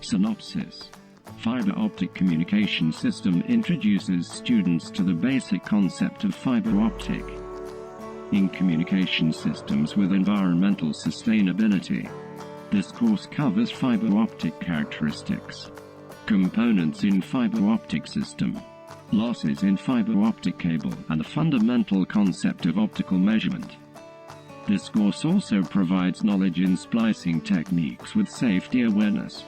Synopsis. Fiber optic communication system introduces students to the basic concept of fiber optic in communication systems with environmental sustainability. This course covers fiber optic characteristics, components in fiber optic system, losses in fiber optic cable, and the fundamental concept of optical measurement. This course also provides knowledge in splicing techniques with safety awareness,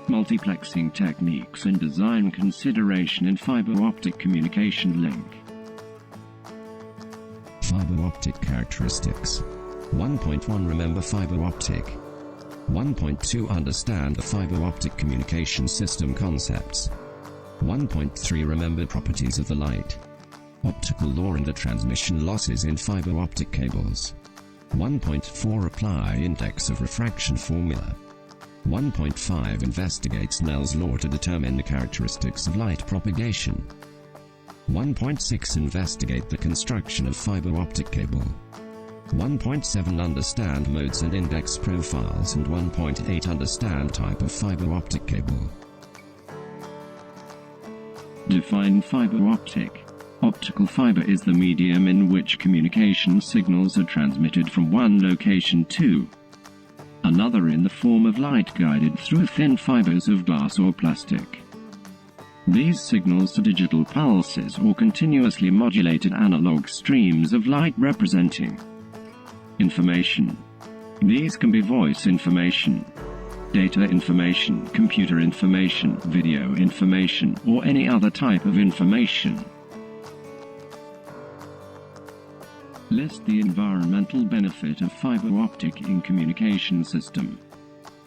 multiplexing techniques and design consideration in fiber optic communication link. Fiber optic characteristics. 1.1 Remember fiber optic. 1.2 Understand the fiber optic communication system concepts. 1.3 Remember properties of the light, optical law and the transmission losses in fiber optic cables. 1.4 Apply index of refraction formula. 1.5 Investigate Snell's law to determine the characteristics of light propagation. 1.6 Investigate the construction of fiber optic cable. 1.7 Understand modes and index profiles, and 1.8 Understand type of fiber optic cable. Define fiber optic. Optical fiber is the medium in which communication signals are transmitted from one location to another in the form of light guided through thin fibers of glass or plastic. These signals are digital pulses or continuously modulated analog streams of light representing information. These can be voice information, data information, computer information, video information, or any other type of information. List the environmental benefit of fiber optic in communication system.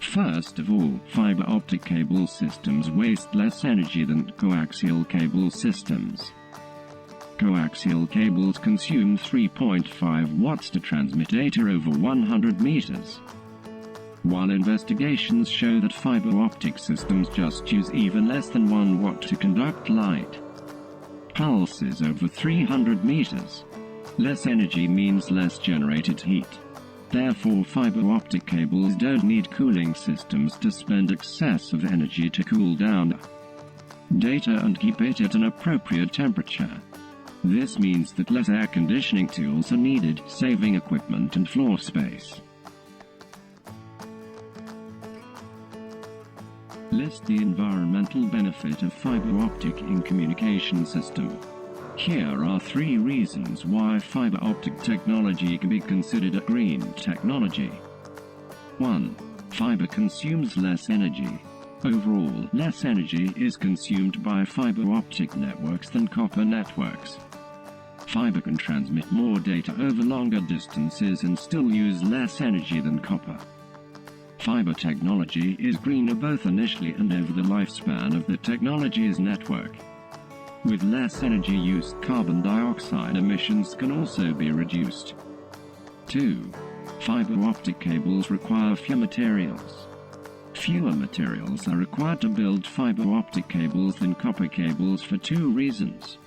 First of all, fiber optic cable systems waste less energy than coaxial cable systems. Coaxial cables consume 3.5 watts to transmit data over 100 meters, while investigations show that fiber optic systems just use even less than 1 watt to conduct light pulses over 300 meters. Less energy means less generated heat. Therefore, fiber optic cables don't need cooling systems to spend excess of energy to cool down data and keep it at an appropriate temperature. This means that less air conditioning tools are needed, saving equipment and floor space. List the environmental benefit of fiber optic in communication system. Here are 3 reasons why fiber optic technology can be considered a green technology. 1. Fiber consumes less energy. Overall, less energy is consumed by fiber optic networks than copper networks. Fiber can transmit more data over longer distances and still use less energy than copper. Fiber technology is greener both initially and over the lifespan of the technology's network. With less energy use, carbon dioxide emissions can also be reduced. 2. Fiber optic cables require fewer materials. Fewer materials are required to build fiber optic cables than copper cables for 2 reasons.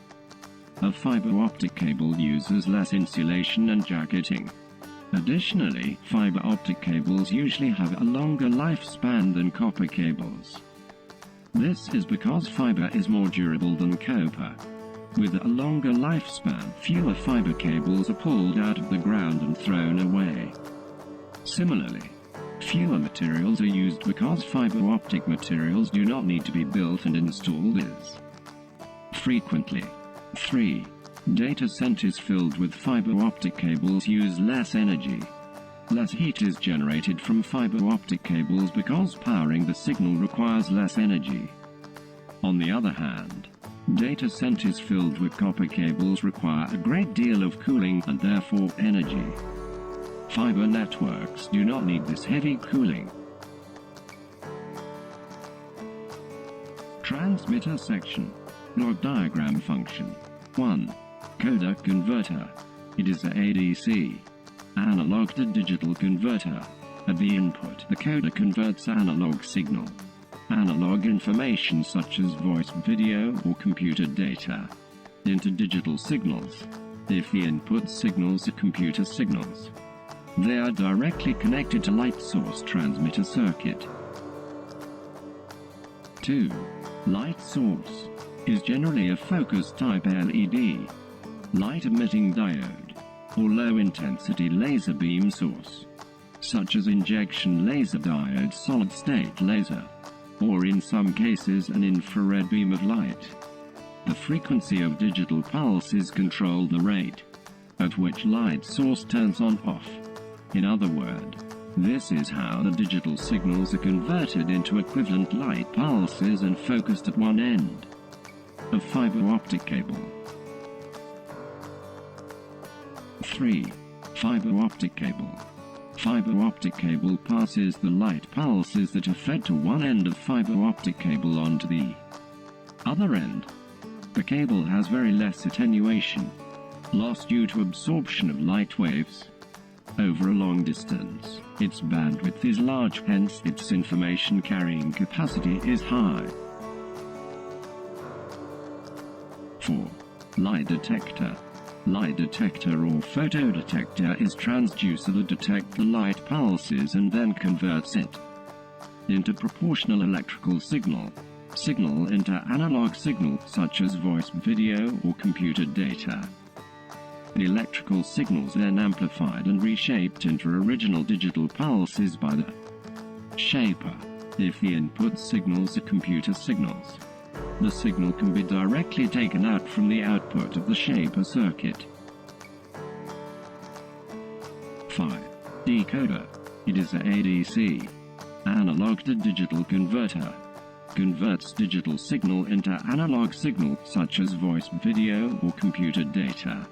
A fiber optic cable uses less insulation and jacketing. Additionally, fiber optic cables usually have a longer lifespan than copper cables. This is because fiber is more durable than copper. With a longer lifespan, fewer fiber cables are pulled out of the ground and thrown away. Similarly, fewer materials are used because fiber optic materials do not need to be built and installed as frequently. 3. Data centers filled with fiber optic cables use less energy. Less heat is generated from fiber optic cables because powering the signal requires less energy. On the other hand, data centers filled with copper cables require a great deal of cooling and therefore energy. Fiber networks do not need this heavy cooling. Transmitter section. Log diagram function. 1. Coda converter. It is a ADC, analog to digital converter. At the input, the coder converts analog signal, analog information such as voice, video, or computer data, into digital signals. If the input signals are computer signals, they are directly connected to light source transmitter circuit. 2. Light source is generally a focus-type LED, light-emitting diode, or low-intensity laser beam source, such as injection laser diode solid-state laser, or in some cases an infrared beam of light. The frequency of digital pulses control the rate at which light source turns on/off. In other words, this is how the digital signals are converted into equivalent light pulses and focused at one end of fiber optic cable. 3. Fiber optic cable. Fiber optic cable passes the light pulses that are fed to one end of fiber optic cable onto the other end. The cable has very less attenuation loss due to absorption of light waves over a long distance. Its bandwidth is large, hence its information carrying capacity is high. 4. Light detector. Light detector or photodetector is transducer that detects the light pulses and then converts it into proportional electrical signal into analog signal such as voice, video, or computer data. The electrical signals then amplified and reshaped into original digital pulses by the shaper. If the input signals are computer signals, the signal can be directly taken out from the output of the shaper circuit. 5. Decoder. It is a ADC, analog to digital converter. Converts digital signal into analog signal such as voice, video, or computer data.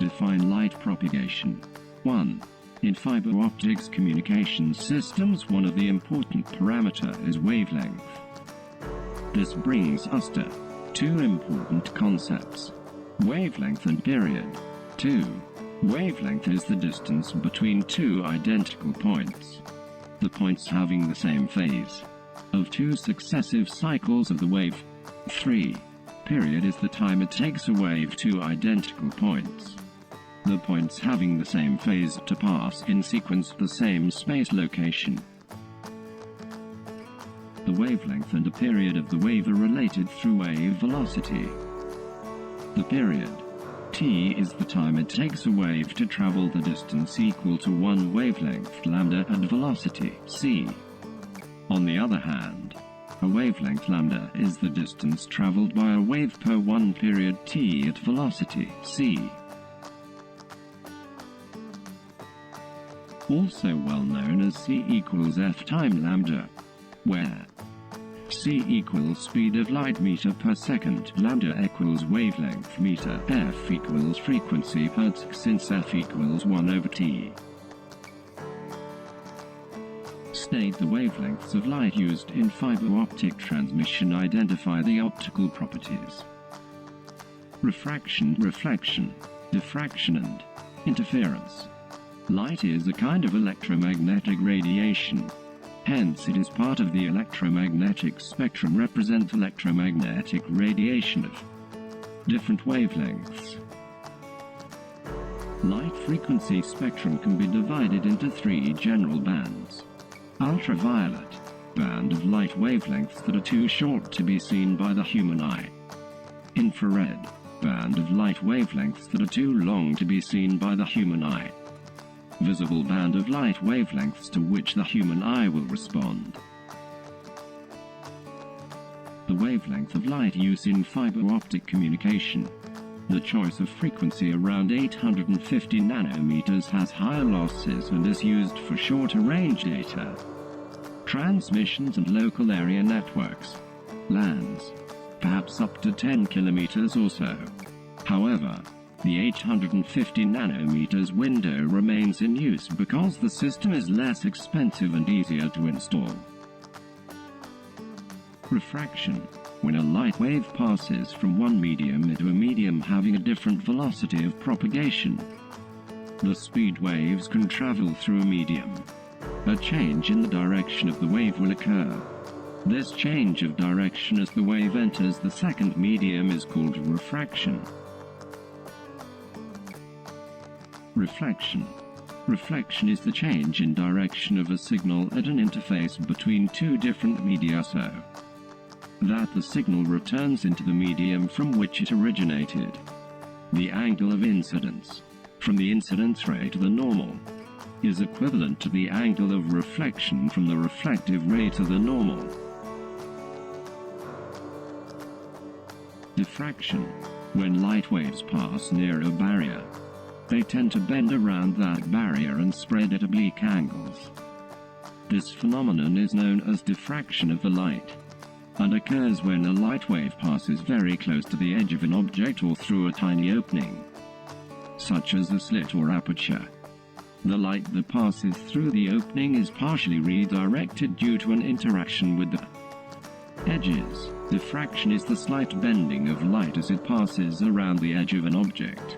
Define light propagation. 1. In fiber optics communication systems, one of the important parameters is wavelength. This brings us to two important concepts: wavelength and period. 2. Wavelength is the distance between two identical points, the points having the same phase of two successive cycles of the wave. 3. Period is the time it takes a wave two identical points, the points having the same phase, to pass in sequence the same space location. The wavelength and the period of the wave are related through wave velocity. The period, t, is the time it takes a wave to travel the distance equal to one wavelength lambda at velocity, c. On the other hand, a wavelength lambda is the distance traveled by a wave per one period t at velocity, c. Also well known as c equals f time lambda, where c equals speed of light meter per second, lambda equals wavelength meter, f equals frequency hertz, since f equals 1/t. State the wavelengths of light used in fiber optic transmission. Identify the optical properties: refraction, reflection, diffraction, and interference. Light is a kind of electromagnetic radiation. Hence it is part of the electromagnetic spectrum, represents electromagnetic radiation of different wavelengths. Light frequency spectrum can be divided into three general bands: ultraviolet, band of light wavelengths that are too short to be seen by the human eye; infrared, band of light wavelengths that are too long to be seen by the human eye; visible band of light wavelengths to which the human eye will respond. The wavelength of light use in fiber optic communication. The choice of frequency around 850 nanometers has higher losses and is used for shorter range data transmissions and local area networks, LANs, perhaps up to 10 kilometers or so. However, the 850 nanometers window remains in use because the system is less expensive and easier to install. Refraction: when a light wave passes from one medium into a medium having a different velocity of propagation. The speed waves can travel through a medium. A change in the direction of the wave will occur. This change of direction as the wave enters the second medium is called refraction. Reflection: Reflection is the change in direction of a signal at an interface between two different media so that the signal returns into the medium from which it originated. The angle of incidence, from the incidence ray to the normal, is equivalent to the angle of reflection from the reflective ray to the normal. Diffraction. When light waves pass near a barrier, they tend to bend around that barrier and spread at oblique angles. This phenomenon is known as diffraction of the light, and occurs when a light wave passes very close to the edge of an object or through a tiny opening, such as a slit or aperture. The light that passes through the opening is partially redirected due to an interaction with the edges. Diffraction is the slight bending of light as it passes around the edge of an object.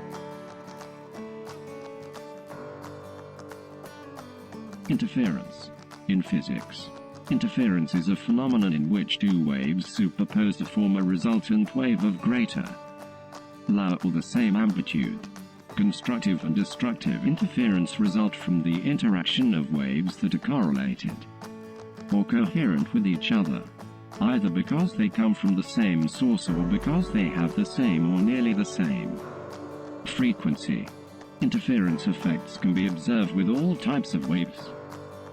Interference. In physics, interference is a phenomenon in which two waves superpose to form a resultant wave of greater, lower or the same amplitude. Constructive and destructive interference result from the interaction of waves that are correlated or coherent with each other, either because they come from the same source or because they have the same or nearly the same frequency. Interference effects can be observed with all types of waves.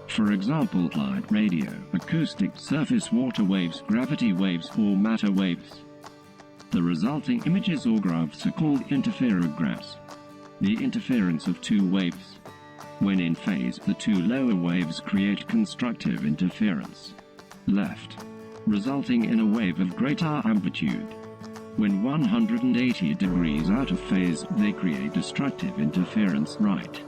For example, light, radio, acoustic, surface water waves, gravity waves, or matter waves. The resulting images or graphs are called interferographs. The interference of two waves. When in phase, the two lower waves create constructive interference, left, resulting in a wave of greater amplitude. When 180 degrees out of phase, they create destructive interference, right.